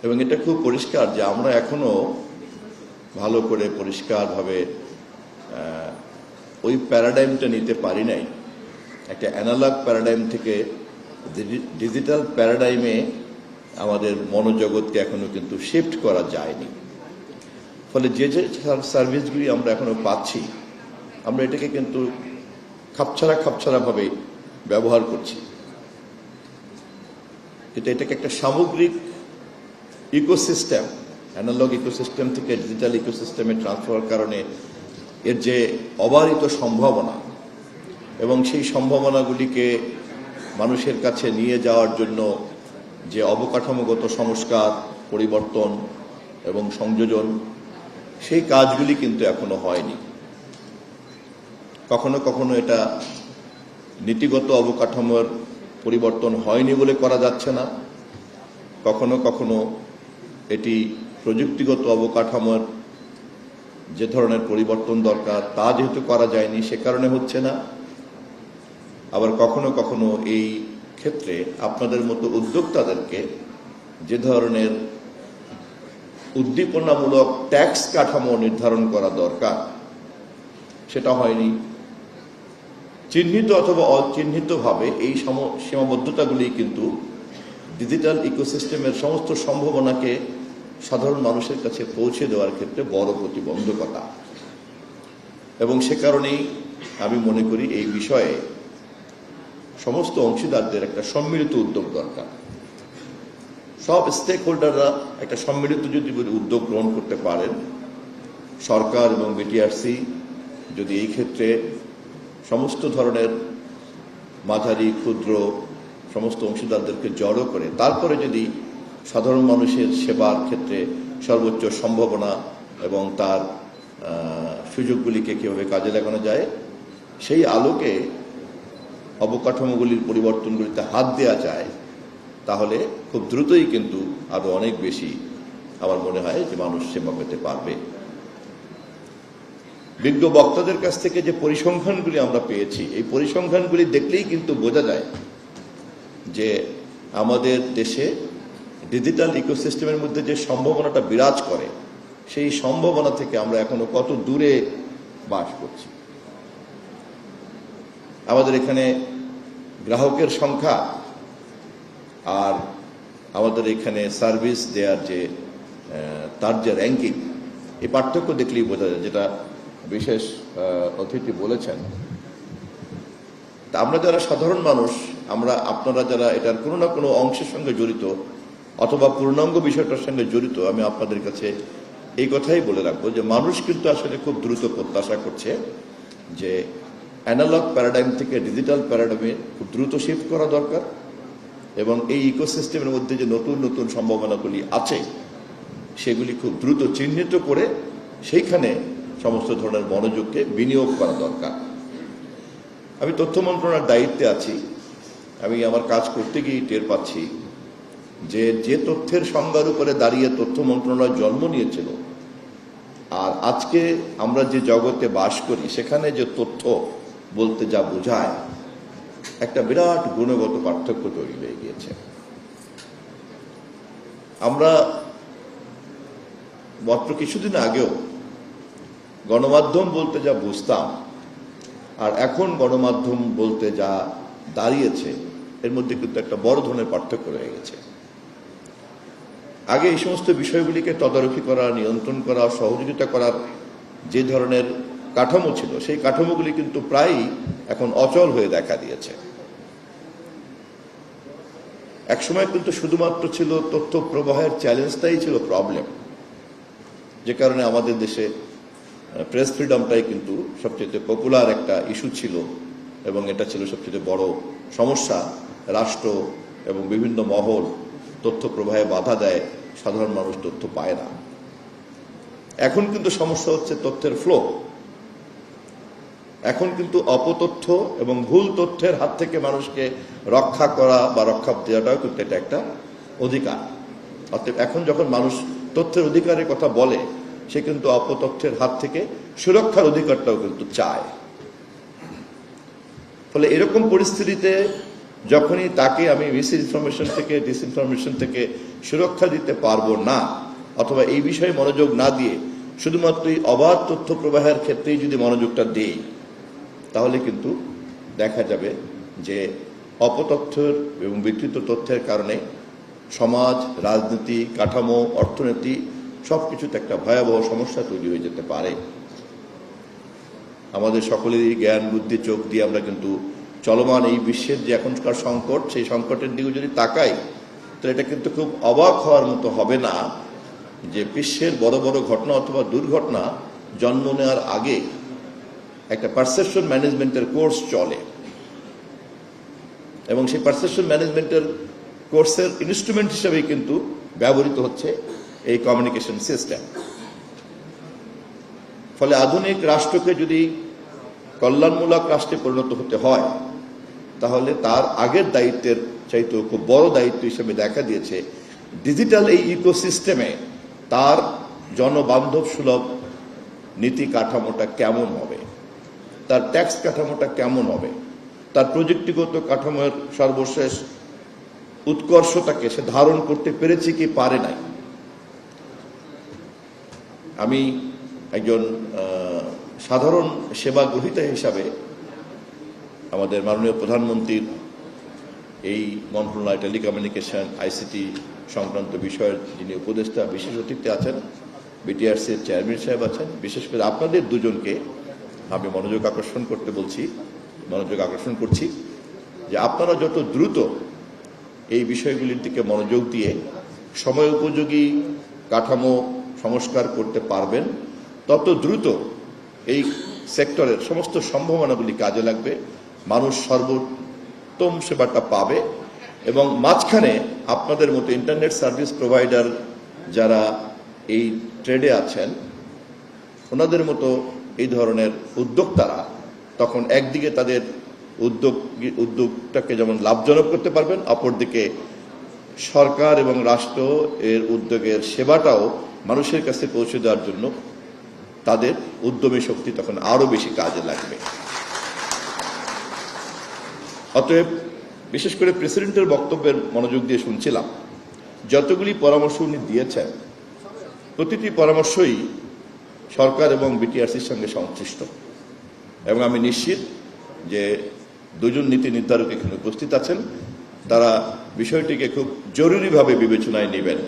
এবং এটা খুব পরিষ্কার যে আমরা এখনো ভালো করে পরিষ্কারভাবে ওই প্যারাডাইমটা নিতে পারি নাই। একটা অ্যানালগ প্যারাডাইম থেকে ডিজিটাল প্যারাডাইমে আমাদের মনোজগৎকে এখনো কিন্তু শিফট করা যায়নি। ফলে যে যে সার্ভিসগুলি আমরা এখনো পাচ্ছি, আমরা এটাকে কিন্তু খাপছাড়াভাবে ব্যবহার করছি। এটাকে একটা সামগ্রিক ইকোসিস্টেম, অ্যানালগ ইকোসিস্টেম থেকে ডিজিটাল ইকোসিস্টেমে ট্রান্সফার কারণে এর যে অবারিত সম্ভাবনা এবং সেই সম্ভাবনাগুলিকে মানুষের কাছে নিয়ে যাওয়ার জন্য যে অবকাঠামোগত সংস্কার, পরিবর্তন এবং সংযোজন, সেই কাজগুলি কিন্তু এখনো হয়নি। কখনো কখনো এটা নীতিগত অবকাঠামোর পরিবর্তন হয়নি বলে করা যাচ্ছে না, কখনো কখনো এটি প্রযুক্তিগত অবকাঠামোর যে ধরনের পরিবর্তন দরকার তা যেহেতু করা যায়নি সে কারণে হচ্ছে না। আবার কখনো কখনো এই ক্ষেত্রে আপনাদের মতো উদ্যোক্তাদেরকে যে ধরনের উদ্দীপনামূলক ট্যাক্স কাঠামো নির্ধারণ করা দরকার সেটা হয়নি। চিহ্নিত অথবা অচিহ্নিতভাবে এই সীমাবদ্ধতাগুলি কিন্তু ডিজিটাল ইকোসিস্টেমের সমস্ত সম্ভাবনাকে সাধারণ মানুষের কাছে পৌঁছে দেওয়ার ক্ষেত্রে বড় প্রতিবন্ধকতা। এবং সে কারণেই আমি মনে করি এই বিষয়ে সমস্ত অংশীদারদের একটা সম্মিলিত উদ্যোগ দরকার। সব স্টেক হোল্ডাররা একটা সম্মিলিত যদি উদ্যোগ গ্রহণ করতে পারেন, সরকার এবং বিটিআরসি যদি এই ক্ষেত্রে সমস্ত ধরনের মাঝারি ক্ষুদ্র সমস্ত অংশীদারদেরকে জড়ো করে তারপরে যদি সাধারণ মানুষের সেবার ক্ষেত্রে সর্বোচ্চ সম্ভাবনা এবং তার সুযোগগুলিকে কীভাবে কাজে লাগানো যায় সেই আলোকে অবকাঠামোগুলির পরিবর্তনগুলিতে হাত দেওয়া যায়, তাহলে খুব দ্রুতই কিন্তু আরো অনেক বেশি আমার মনে হয় যে মানুষ সেবা পেতে পারবে। বিজ্ঞ বক্তাদের কাছ থেকে যে পরিসংখ্যানগুলি আমরা পেয়েছি, এই পরিসংখ্যানগুলি দেখলেই কিন্তু বোঝা যায় যে আমাদের দেশে ডিজিটাল ইকোসিস্টেমের মধ্যে যে সম্ভাবনাটা বিরাজ করে সেই সম্ভাবনা থেকে আমরা এখনো কত দূরে বাস করছি। আমাদের এখানে গ্রাহকের সংখ্যা আর আমাদের এখানে সার্ভিস দেওয়ার যে তার যে র্যাঙ্কিং, এই পার্থক্য দেখলেই বোঝা যায়, যেটা বিশেষ অতিথি বলেছেন। তা আমরা যারা সাধারণ মানুষ, আপনারা যারা এটার কোনো না কোনো অংশের সঙ্গে জড়িত অথবা পূর্ণাঙ্গ বিষয়টার সঙ্গে জড়িত, আমি আপনাদের কাছে এই কথাই বলে রাখবো যে মানুষ কিন্তু আসলে খুব দ্রুত প্রত্যাশা করছে যে অ্যানালগ প্যারাডাইম থেকে ডিজিটাল প্যারাডাইমে খুব দ্রুত শিফট করা দরকার এবং এই ইকোসিস্টেমের মধ্যে যে নতুন নতুন সম্ভাবনাগুলি আছে সেগুলি খুব দ্রুত চিহ্নিত করে সেইখানে সমস্ত ধরনের মনোযোগকে বিনিয়োগ করা দরকার। আমি তথ্য মন্ত্রণালয়ের দায়িত্বে আছি, আমি আমার কাজ করতে গিয়ে টের পাচ্ছি যে তথ্যের সংজ্ঞার উপরে দাঁড়িয়ে তথ্য মন্ত্রণালয় জন্ম নিয়েছিল আর আজকে আমরা যে জগতে বাস করি সেখানে যে তথ্য বলতে যা বোঝায় একটা বিরাট গুণগত পার্থক্য তৈরি হয়ে গিয়েছে। আমরা মাত্র কিছুদিন আগেও গণমাধ্যম বলতে যা বুঝতাম আর এখন গণমাধ্যম বলতে যা দাঁড়িয়েছে এর মধ্যে কিন্তু একটা বড় ধরনের পার্থক্য রয়ে গেছে। আগে এই সমস্ত বিষয়গুলিকে তদারকি করা, নিয়ন্ত্রণ করা, সহযোগিতা করার যে ধরনের কাঠামো ছিল সেই কাঠামোগুলি কিন্তু প্রায়ই এখন অচল হয়ে দেখা দিয়েছে। একসময় কিন্তু শুধুমাত্র ছিল তথ্য প্রবাহের চ্যালেঞ্জটাই ছিল প্রবলেম, যে কারণে আমাদের দেশে প্রেস ফ্রিডমটাই কিন্তু সবচেয়ে পপুলার একটা ইস্যু ছিল এবং এটা ছিল সবচেয়ে বড় সমস্যা। রাষ্ট্র এবং বিভিন্ন মহল তথ্য প্রবাহে বাধা দেয়, সাধারণ মানুষ তথ্য পায় না। এখন কিন্তু সমস্যা হচ্ছে তথ্যের ফ্লো। এখন কিন্তু অপতথ্য এবং ভুল তথ্যের হাত থেকে মানুষকে রক্ষা করা বা রক্ষা দেওয়াটাও কিন্তু এটা একটা অধিকার। অর্থাৎ এখন যখন মানুষ তথ্যের অধিকারের কথা বলে সে কিন্তু অপতথ্যের হাত থেকে সুরক্ষার অধিকারটাও কিন্তু চায়। ফলে এরকম পরিস্থিতিতে যখনই তাকে আমি মিস ইনফরমেশন থেকে ডিসইনফরমেশন থেকে সুরক্ষা দিতে পারবো না, অথবা এই বিষয়ে মনোযোগ না দিয়ে শুধুমাত্র এই অবাধ তথ্য প্রবাহের ক্ষেত্রেই যদি মনোযোগটা দেই, তাহলে কিন্তু দেখা যাবে যে অপতথ্যের এবং বিকৃত তথ্যের কারণে সমাজ, রাজনীতি, কাঠামো, অর্থনীতি সবকিছুতে একটা ভয়াবহ সমস্যা তৈরি হয়ে যেতে পারে। আমাদের সকলেরই জ্ঞান বুদ্ধি চোখ দিয়ে আমরা কিন্তু চলমান এই বিশ্বের যে এখনকার সংকট, সেই সংকটের দিকে যদি তাকাই, তো এটা কিন্তু খুব অবাক হওয়ার মতো হবে না যে বিশ্বের বড় বড় ঘটনা অথবা দুর্ঘটনা জন্ম নেওয়ার আগে একটা পারসেপশন ম্যানেজমেন্টের কোর্স চলে, এবং সেই পারসেপশন ম্যানেজমেন্টের কোর্সের ইনস্ট্রুমেন্ট হিসেবেই কিন্তু ব্যবহৃত হচ্ছে এই কমিউনিকেশন সিস্টেম। ফলে আধুনিক রাষ্ট্রকে যদি কল্যাণমূলক রাষ্ট্রে পরিণত হতে হয়, তাহলে তার আগের দায়িত্বের চাইতেও খুব বড় দায়িত্ব হিসেবে দেখা দিয়েছে ডিজিটাল এই ইকোসিস্টেমে তার জনবান্ধব সুলভ নীতি কাঠামোটা কেমন হবে, তার ট্যাক্স কাঠামোটা কেমন হবে, তার প্রযুক্তিগত কাঠামোর সর্বশেষ উৎকর্ষতাকে সে ধারণ করতে পেরেছে কি পারে নাই। আমি একজন সাধারণ সেবা গ্রহীতা হিসাবে আমাদের মাননীয় প্রধানমন্ত্রীর এই মন্ত্রণালয় টেলিকমিউনিকেশন আইসিটি সংক্রান্ত বিষয়ের যিনি উপদেষ্টা বিশেষ অতিথি আছেন, বিটিআরসির চেয়ারম্যান সাহেব আছেন, বিশেষ করে আপনাদের দুজনকে আমি মনোযোগ আকর্ষণ করছি যে আপনারা যত দ্রুত এই বিষয়গুলির দিকে মনোযোগ দিয়ে সময় উপযোগী কাঠামো সংস্কার করতে পারবেন, তত দ্রুত এই সেক্টরের সমস্ত সম্ভাবনাগুলি কাজে লাগবে, মানুষ সর্বোত্তম সেবাটা পাবে, এবং মাঝখানে আপনাদের মতো ইন্টারনেট সার্ভিস প্রোভাইডার যারা এই ট্রেডে আছেন, ওনাদের মতো এই ধরনের উদ্যোক্তারা তখন একদিকে তাদের উদ্যোগটাকে যেমন লাভজনক করতে পারবেন, অপরদিকে সরকার এবং রাষ্ট্র এর উদ্যোগের সেবাটাও মানুষের কাছে পৌঁছে দেওয়ার জন্য তাদের উদ্যমী শক্তি তখন আরো বেশি কাজে লাগবে। অতএব বিশেষ করে প্রেসিডেন্টের বক্তব্যের মনোযোগ দিয়ে শুনছিলাম, যতগুলি পরামর্শ উনি দিয়েছেন প্রতিটি পরামর্শই সরকার এবং বিটিআরসির সঙ্গে সংশ্লিষ্ট, এবং আমি নিশ্চিত যে দুজন নীতি নির্ধারক এখানে উপস্থিত আছেন, তারা বিষয়টিকে খুব জরুরিভাবে বিবেচনায় নেবেন।